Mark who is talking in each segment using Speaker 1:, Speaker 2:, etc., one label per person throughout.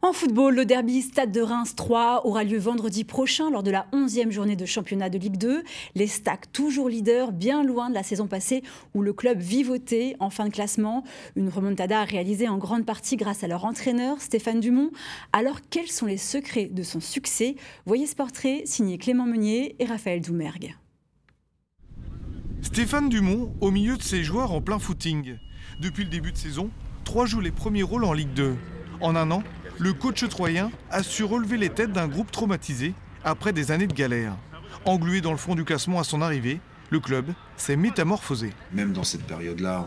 Speaker 1: En football, le derby Stade de Reims 3 aura lieu vendredi prochain lors de la 11e journée de championnat de Ligue 2. Les Stacks, toujours leaders, bien loin de la saison passée où le club vivotait en fin de classement. Une remontada réalisée en grande partie grâce à leur entraîneur Stéphane Dumont. Alors, quels sont les secrets de son succès? Voyez ce portrait signé Clément Meunier et Raphaël Doumergue.
Speaker 2: Stéphane Dumont au milieu de ses joueurs en plein footing. Depuis le début de saison, 3 jouent les premiers rôles en Ligue 2. En un an, le coach troyen a su relever les têtes d'un groupe traumatisé après des années de galère. Englué dans le fond du classement à son arrivée, le club s'est métamorphosé.
Speaker 3: Même dans cette période-là,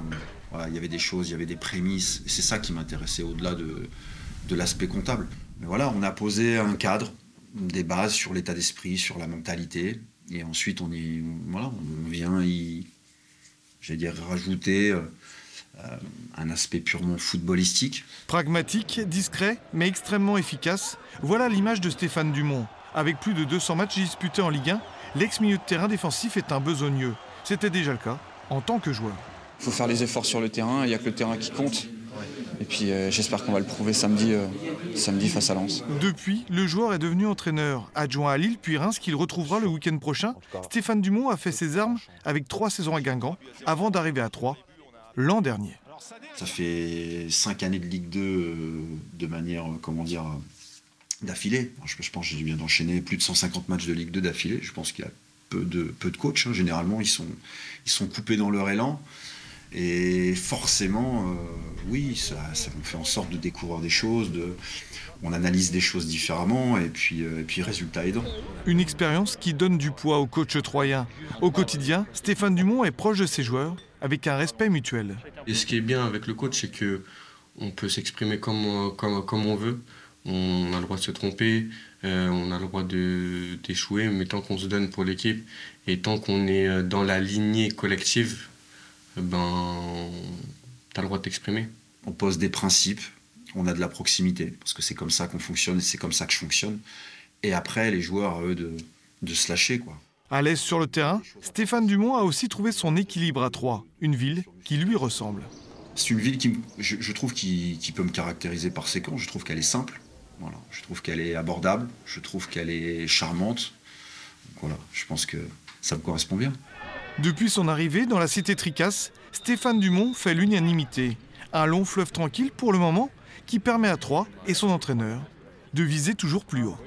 Speaker 3: il y avait des choses, il y avait des prémices. Et c'est ça qui m'intéressait au-delà de l'aspect comptable. Mais voilà, on a posé un cadre, des bases sur l'état d'esprit, sur la mentalité. Et ensuite, on vient rajouter un aspect purement footballistique.
Speaker 2: Pragmatique, discret, mais extrêmement efficace. Voilà l'image de Stéphane Dumont. Avec plus de 200 matchs disputés en Ligue 1, l'ex-milieu de terrain défensif est un besogneux. C'était déjà le cas en tant que joueur.
Speaker 4: Il faut faire les efforts sur le terrain, il n'y a que le terrain qui compte. Et puis j'espère qu'on va le prouver samedi face à Lens.
Speaker 2: Depuis, le joueur est devenu entraîneur. Adjoint à Lille puis Reims qu'il retrouvera le week-end prochain, Stéphane Dumont a fait ses armes avec 3 saisons à Guingamp avant d'arriver à Troyes l'an dernier.
Speaker 3: Ça fait 5 années de Ligue 2 de manière, d'affilée. Je pense que j'ai bien d'enchaîner plus de 150 matchs de Ligue 2 d'affilée. Je pense qu'il y a peu de coachs. Généralement, ils sont coupés dans leur élan. Et forcément, ça on fait en sorte de découvrir des choses, on analyse des choses différemment, et puis résultat aidant.
Speaker 2: Une expérience qui donne du poids au coach troyen. Au quotidien, Stéphane Dumont est proche de ses joueurs, avec un respect mutuel.
Speaker 5: Et ce qui est bien avec le coach, c'est qu'on peut s'exprimer comme on veut. On a le droit de se tromper, on a le droit d'échouer, mais tant qu'on se donne pour l'équipe, et tant qu'on est dans la lignée collective, t'as le droit de t'exprimer.
Speaker 3: On pose des principes, on a de la proximité, parce que c'est comme ça qu'on fonctionne et c'est comme ça que je fonctionne. Et après, les joueurs, à eux, de se lâcher, quoi.
Speaker 2: À l'aise sur le terrain, Stéphane Dumont a aussi trouvé son équilibre à Troyes, une ville qui lui ressemble.
Speaker 3: C'est une ville qui, je trouve, qui peut me caractériser par ses camps. Je trouve qu'elle est simple, voilà. Je trouve qu'elle est abordable, je trouve qu'elle est charmante. Donc voilà, je pense que ça me correspond bien.
Speaker 2: Depuis son arrivée dans la cité Tricasse, Stéphane Dumont fait l'unanimité. Un long fleuve tranquille pour le moment qui permet à Troyes et son entraîneur de viser toujours plus haut.